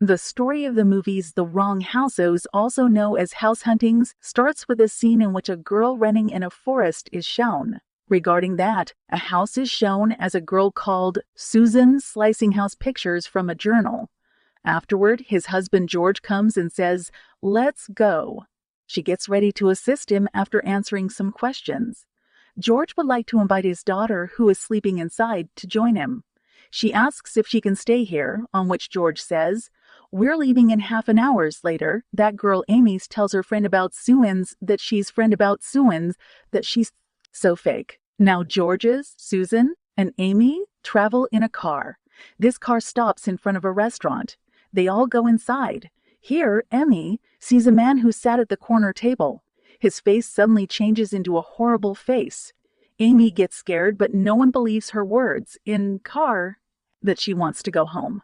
The story of the movies The Wrong Houses, also known as house huntings, starts with a scene in which a girl running in a forest is shown. Regarding that, a house is shown as a girl called Susan slicing house pictures from a journal. Afterward, his husband George comes and says, "Let's go." She gets ready to assist him after answering some questions. George would like to invite his daughter, who is sleeping inside, to join him. She asks if she can stay here, on which George says, "We're leaving in half an hour." Later, that girl Amy tells her friend about Susan's that she's so fake. Now George's, Susan, and Amy travel in a car. This car stops in front of a restaurant. They all go inside. Here, Amy sees a man who sat at the corner table. His face suddenly changes into a horrible face. Amy gets scared, but no one believes her words in car that she wants to go home.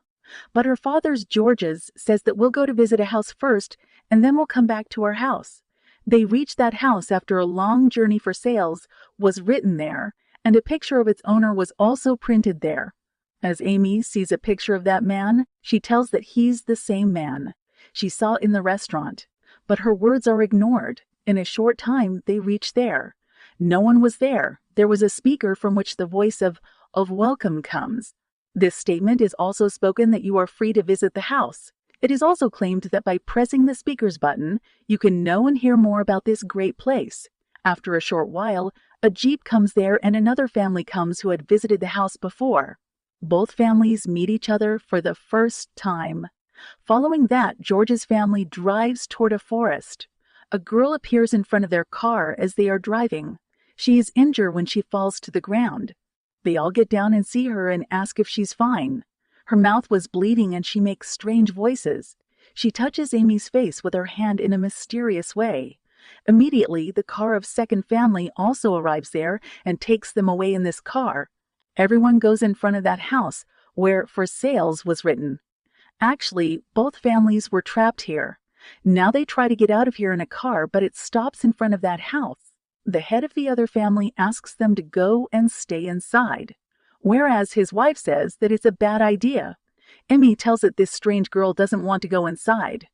But her father's, George's, says that we'll go to visit a house first, and then we'll come back to our house. They reach that house after a long journey for sales was written there, and a picture of its owner was also printed there. As Amy sees a picture of that man, she tells that he's the same man she saw in the restaurant. But her words are ignored. In a short time, they reach there. No one was there. There was a speaker from which the voice of welcome comes. This statement is also spoken that you are free to visit the house. It is also claimed that by pressing the speaker's button, you can know and hear more about this great place. After a short while, a jeep comes there and another family comes who had visited the house before. Both families meet each other for the first time. Following that, George's family drives toward a forest. A girl appears in front of their car as they are driving. She is injured when she falls to the ground. They all get down and see her and ask if she's fine. Her mouth was bleeding and she makes strange voices. She touches Amy's face with her hand in a mysterious way. Immediately, the car of second family also arrives there and takes them away in this car. Everyone goes in front of that house where "for sales" was written. Actually, both families were trapped here. Now they try to get out of here in a car, but it stops in front of that house. The head of the other family asks them to go and stay inside, whereas his wife says that it's a bad idea. Amy tells it this strange girl doesn't want to go inside.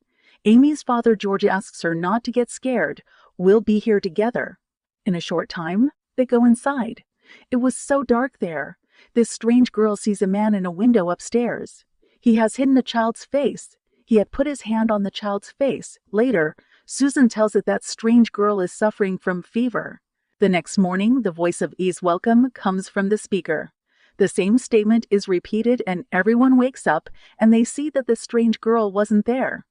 Amy's father, George, asks her not to get scared. We'll be here together. In a short time, they go inside. It was so dark there. This strange girl sees a man in a window upstairs. He has hidden a child's face. He had put his hand on the child's face. Later, Susan tells it that strange girl is suffering from fever. The next morning, the voice of E's welcome comes from the speaker. The same statement is repeated and everyone wakes up and they see that the strange girl wasn't there.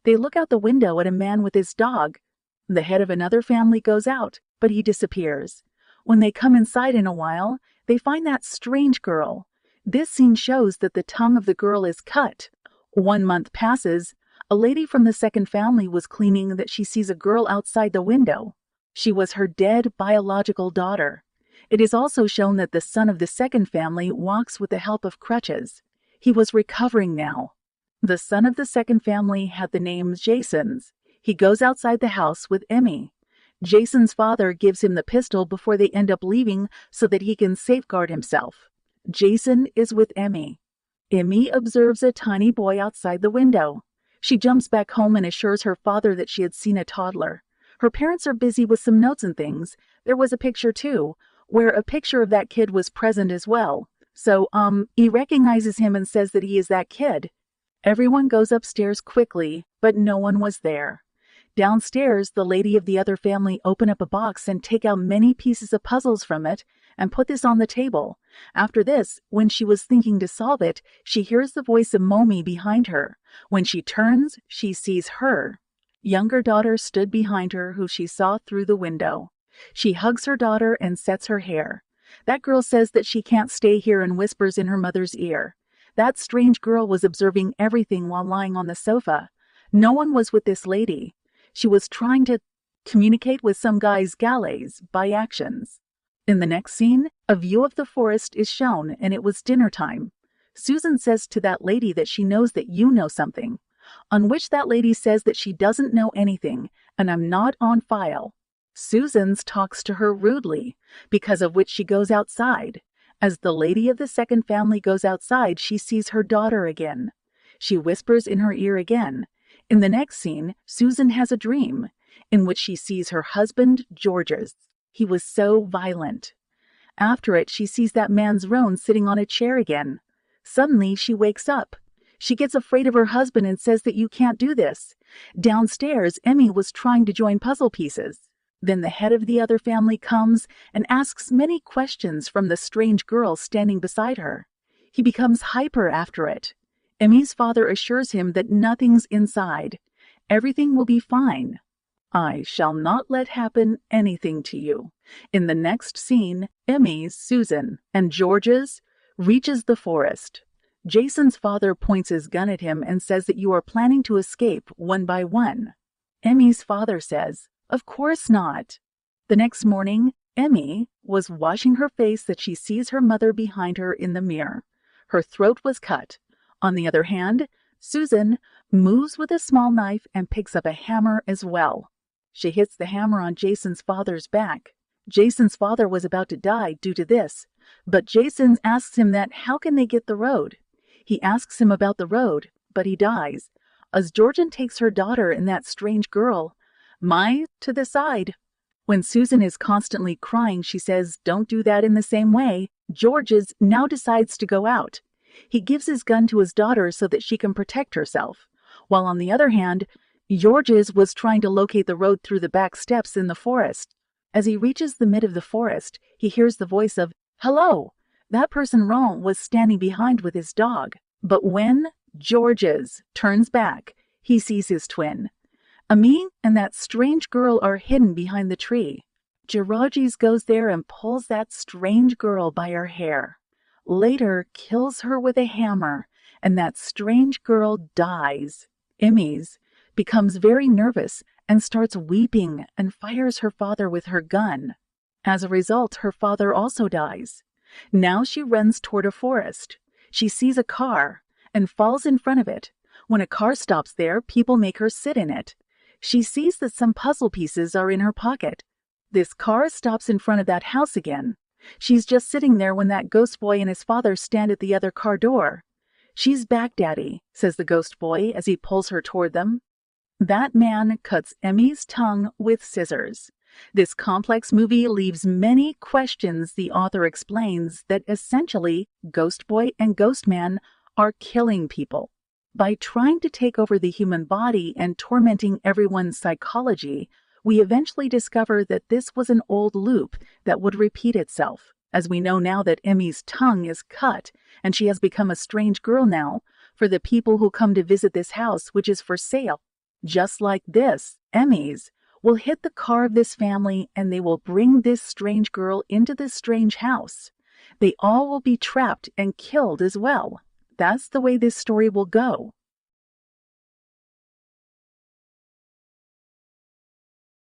They look out the window at a man with his dog. The head of another family goes out, but he disappears. When they come inside in a while, they find that strange girl. This scene shows that the tongue of the girl is cut. 1 month passes. A lady from the second family was cleaning that she sees a girl outside the window. She was her dead biological daughter. It is also shown that the son of the second family walks with the help of crutches. He was recovering now. The son of the second family had the name Jason's. He goes outside the house with Emmy. Jason's father gives him the pistol before they end up leaving so that he can safeguard himself. Jason is with Emmy. Emmy observes a tiny boy outside the window. She jumps back home and assures her father that she had seen a toddler. Her parents are busy with some notes and things. There was a picture too, where a picture of that kid was present as well. So, he recognizes him and says that he is that kid. Everyone goes upstairs quickly, but no one was there. Downstairs, the lady of the other family open up a box and take out many pieces of puzzles from it and put this on the table. After this, when she was thinking to solve it, she hears the voice of Momi behind her. When she turns, she sees her younger daughter stood behind her, who she saw through the window. She hugs her daughter and sets her hair. That girl says that she can't stay here and whispers in her mother's ear. That strange girl was observing everything while lying on the sofa. No one was with this lady. She was trying to communicate with some guy's galleys by actions. In the next scene, a view of the forest is shown, and it was dinner time. Susan says to that lady that she knows that you know something, on which that lady says that she doesn't know anything, and I'm not on file. Susan's talks to her rudely, because of which she goes outside. As the lady of the second family goes outside, she sees her daughter again. She whispers in her ear again. In the next scene, Susan has a dream in which she sees her husband, George's. He was so violent. After it, she sees that man's roan sitting on a chair again. Suddenly, she wakes up. She gets afraid of her husband and says that you can't do this. Downstairs, Emmy was trying to join puzzle pieces. Then the head of the other family comes and asks many questions from the strange girl standing beside her. He becomes hyper after it. Emmy's father assures him that nothing's inside. Everything will be fine. I shall not let happen anything to you. In the next scene, Emmy's, Susan, and George's reaches the forest. Jason's father points his gun at him and says that you are planning to escape one by one. Emmy's father says, "Of course not." The next morning, Emmy was washing her face that she sees her mother behind her in the mirror. Her throat was cut. On the other hand, Susan moves with a small knife and picks up a hammer as well. She hits the hammer on Jason's father's back. Jason's father was about to die due to this, but Jason asks him that how can they get the road? He asks him about the road, but he dies. As Georgian takes her daughter and that strange girl, to the side. When Susan is constantly crying, she says, "Don't do that in the same way." George's now decides to go out. He gives his gun to his daughter so that she can protect herself, while on the other hand, George's was trying to locate the road through the back steps in the forest. As he reaches the mid of the forest, he hears the voice of, "Hello!" That person Ron was standing behind with his dog. But when George's turns back, he sees his twin. Ami and that strange girl are hidden behind the tree. Georges goes there and pulls that strange girl by her hair. Later, kills her with a hammer, and that strange girl dies. Emmy's becomes very nervous and starts weeping and fires her father with her gun. As a result, her father also dies. Now she runs toward a forest. She sees a car and falls in front of it. When a car stops there, people make her sit in it. She sees that some puzzle pieces are in her pocket. This car stops in front of that house again. She's just sitting there when that ghost boy and his father stand at the other car door. "She's back, Daddy," says the ghost boy as he pulls her toward them. That man cuts Emmy's tongue with scissors. This complex movie leaves many questions. The author explains that essentially Ghost Boy and Ghost Man are killing people. By trying to take over the human body and tormenting everyone's psychology, we eventually discover that this was an old loop that would repeat itself. As we know now that Emmy's tongue is cut and she has become a strange girl now for the people who come to visit this house, which is for sale. Just like this, Emmy's will hit the car of this family and they will bring this strange girl into this strange house. They all will be trapped and killed as well. That's the way this story will go.